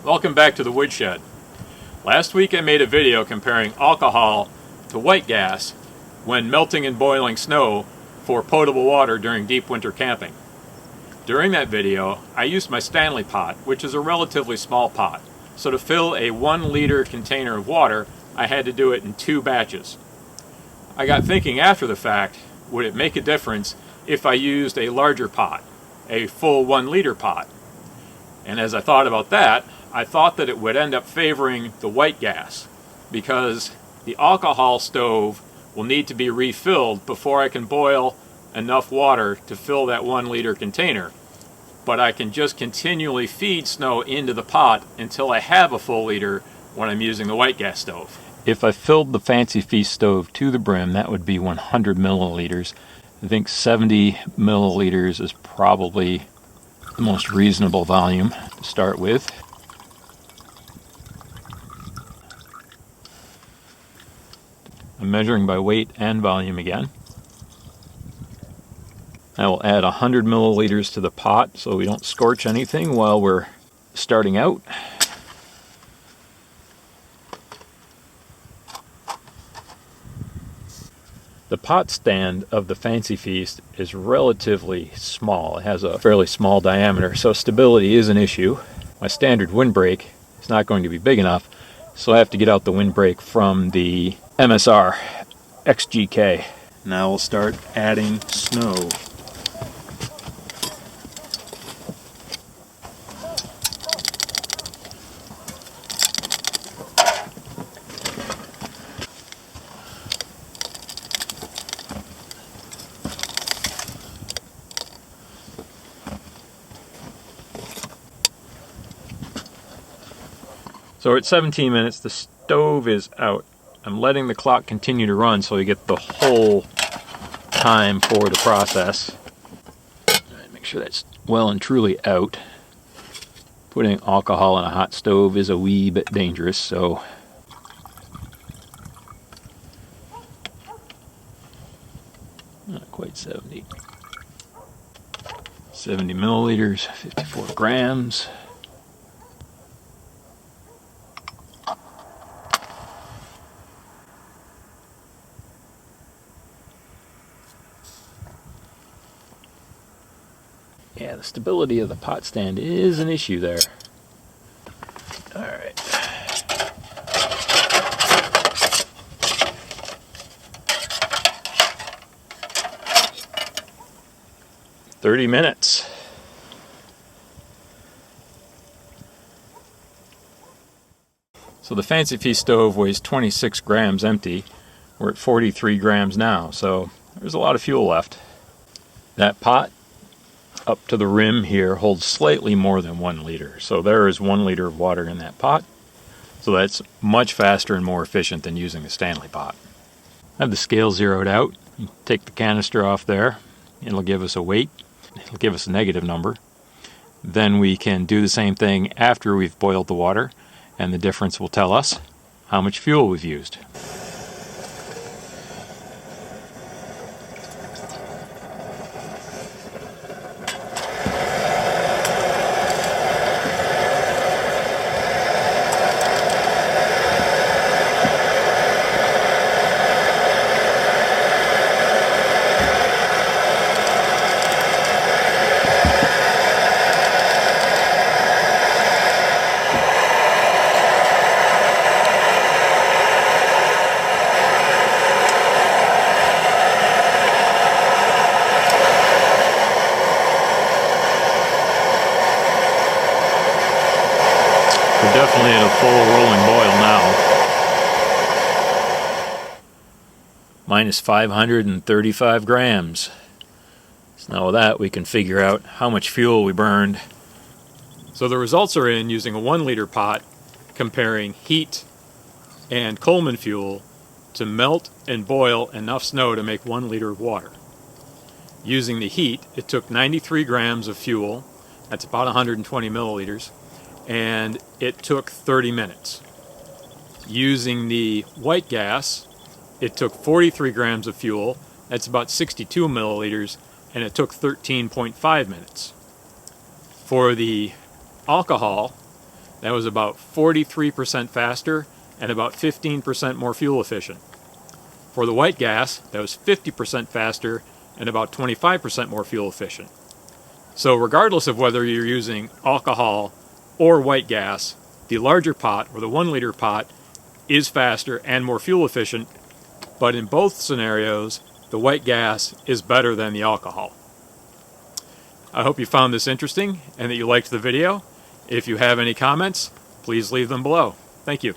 Welcome back to the woodshed. Last week I made a video comparing alcohol to white gas when melting and boiling snow for potable water during deep winter camping. During that video I used my Stanley Pot, which is a relatively small pot. So to fill a 1 liter container of water I had to do it in 2 batches. I got thinking after the fact, would it make a difference if I used a larger pot, a full 1 liter pot? And as I thought about that, I thought that it would end up favoring the white gas because the alcohol stove will need to be refilled before I can boil enough water to fill that 1 liter container. But I can just continually feed snow into the pot until I have a full liter when I'm using the white gas stove. If I filled the Fancy Feast stove to the brim, that would be 100 milliliters. I think 70 milliliters is probably the most reasonable volume to start with. I'm measuring by weight and volume again. I will add 100 milliliters to the pot so we don't scorch anything while we're starting out. The pot stand of the Fancy Feast is relatively small. It has a fairly small diameter, so stability is an issue. My standard windbreak is not going to be big enough, so I have to get out the windbreak from the MSR XGK. Now we'll start adding snow. So we're at 17 minutes, the stove is out. I'm letting the clock continue to run so we get the whole time for the process. All right, make sure that's well and truly out. Putting alcohol on a hot stove is a wee bit dangerous, so not quite 70. 70 milliliters, 54 grams. Yeah, the stability of the pot stand is an issue there. All right. "30 minutes. So the Fancy Feast stove weighs 26 grams empty. We're at 43 grams now, so there's a lot of fuel left. That pot up to the rim here holds slightly more than 1 liter. So there is 1 liter of water in that pot. So that's much faster and more efficient than using a Stanley Pot. I have the scale zeroed out. You take the canister off there. It'll give us a weight. It'll give us a negative number. Then we can do the same thing after we've boiled the water, and the difference will tell us how much fuel we've used. We're definitely at a full rolling boil now. Minus 535 grams. So now with that we can figure out how much fuel we burned. So the results are in using a 1 liter pot, comparing heat and Coleman fuel to melt and boil enough snow to make 1 liter of water. Using the heat, it took 93 grams of fuel, that's about 120 milliliters, and it took 30 minutes. Using the white gas, it took 43 grams of fuel, that's about 62 milliliters, and it took 13.5 minutes. For the alcohol, That was about 43% faster and about 15% more fuel efficient. For the white gas, that was 50% faster and about 25% more fuel efficient. So regardless of whether you're using alcohol or white gas, the larger pot, or the 1 liter pot, is faster and more fuel efficient, but in both scenarios, the white gas is better than the alcohol. I hope you found this interesting and that you liked the video. If you have any comments, please leave them below. Thank you.